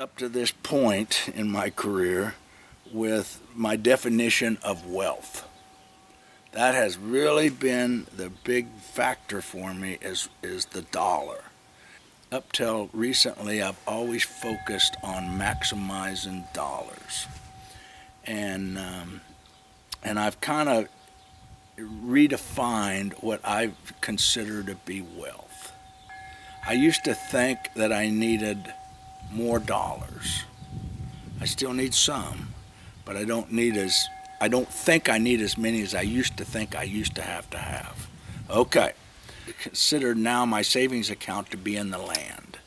up to this point in my career with my definition of wealth. That has really been the big factor for me is the dollar. Up till recently, I've always focused on maximizing dollars. And I've kind of redefined what I consider to be wealth. I used to think that I needed more dollars. I still need some, but I don't think I need as many as I used to think I used to have. Okay. Consider now my savings account to be in the land.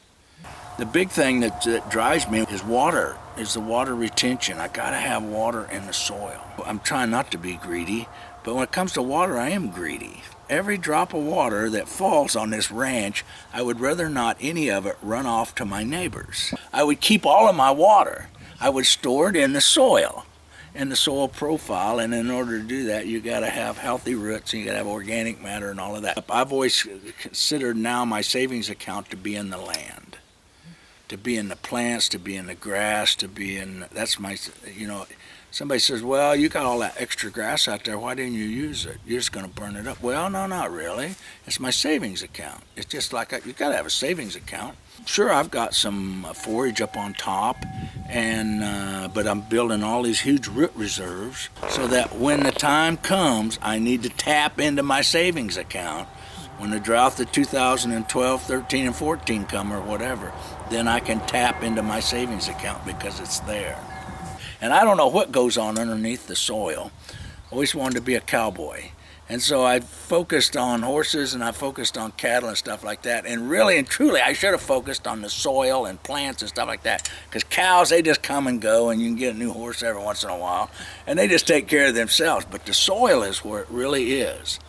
The big thing that drives me is water, is the water retention. I gotta have water in the soil. I'm trying not to be greedy, but when it comes to water, I am greedy. Every drop of water that falls on this ranch, I would rather not any of it run off to my neighbors. I would keep all of my water. I would store it in the soil profile, and in order to do that, you got to have healthy roots, and you got to have organic matter and all of that. I've always considered now my savings account to be in the land, to be in the plants, to be in the grass, that's my, somebody says, well, you got all that extra grass out there, why didn't you use it? You're just going to burn it up. Well, no, not really. It's my savings account. It's just like, you got to have a savings account. Sure, I've got some forage up on top, but I'm building all these huge root reserves so that when the time comes, I need to tap into my savings account. When the drought of 2012, 13, and 14 come or whatever, then I can tap into my savings account because it's there. And I don't know what goes on underneath the soil. I always wanted to be a cowboy. And so I focused on horses and I focused on cattle and stuff like that. And really and truly, I should have focused on the soil and plants and stuff like that. Because cows, they just come and go, and you can get a new horse every once in a while. And they just take care of themselves. But the soil is where it really is.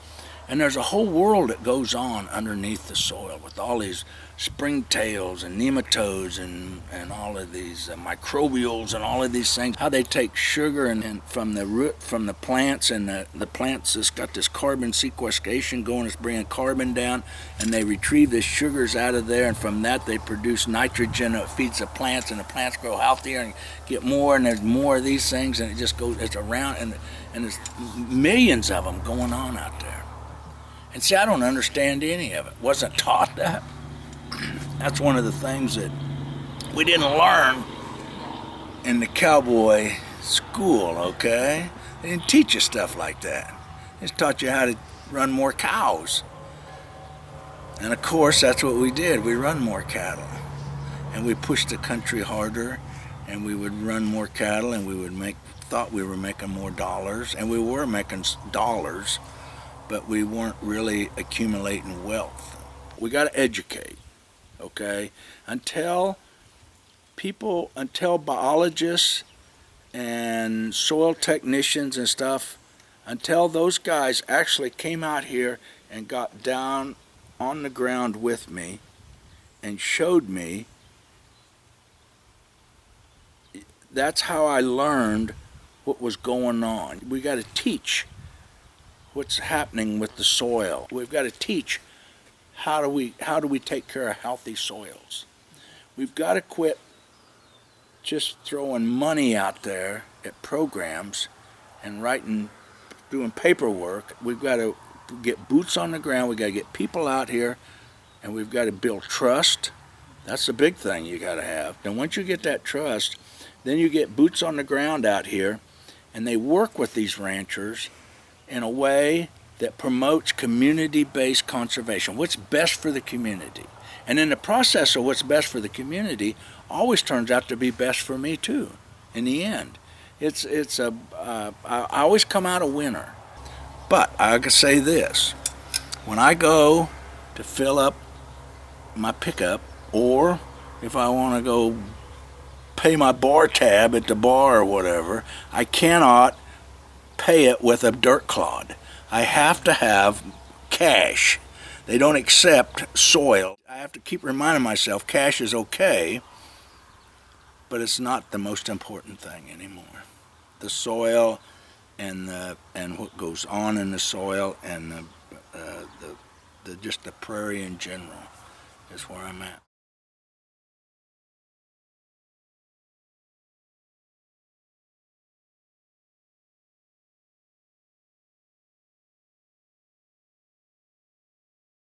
And there's a whole world that goes on underneath the soil with all these springtails and nematodes and all of these microbials and all of these things. How they take sugar and from the root, from the plants, and the plants has got this carbon sequestration going, it's bringing carbon down, and they retrieve the sugars out of there, and from that they produce nitrogen that feeds the plants, and the plants grow healthier and get more, and there's more of these things, and it just goes, it's around, and there's millions of them going on out there. And see, I don't understand any of it. Wasn't taught that. That's one of the things that we didn't learn in the cowboy school, okay? They didn't teach you stuff like that. They just taught you how to run more cows. And of course, that's what we did. We run more cattle. And we pushed the country harder, and we would run more cattle, and we would thought we were making more dollars, and we were making dollars, but we weren't really accumulating wealth. We got to educate, okay? Until biologists and soil technicians and stuff, until those guys actually came out here and got down on the ground with me and showed me, that's how I learned what was going on. We got to teach what's happening with the soil. We've got to teach how do we take care of healthy soils. We've got to quit just throwing money out there at programs and doing paperwork. We've got to get boots on the ground. We've got to get people out here, and we've got to build trust. That's the big thing you got to have. And once you get that trust, then you get boots on the ground out here, and they work with these ranchers in a way that promotes community-based conservation, what's best for the community. And in the process of what's best for the community always turns out to be best for me too, in the end. I always come out a winner. But I can say this, when I go to fill up my pickup, or if I want to go pay my bar tab at the bar or whatever, I cannot pay it with a dirt clod. I have to have cash. They don't accept soil. I have to keep reminding myself cash is okay, but it's not the most important thing anymore. The soil and what goes on in the soil and just the prairie in general is where I'm at.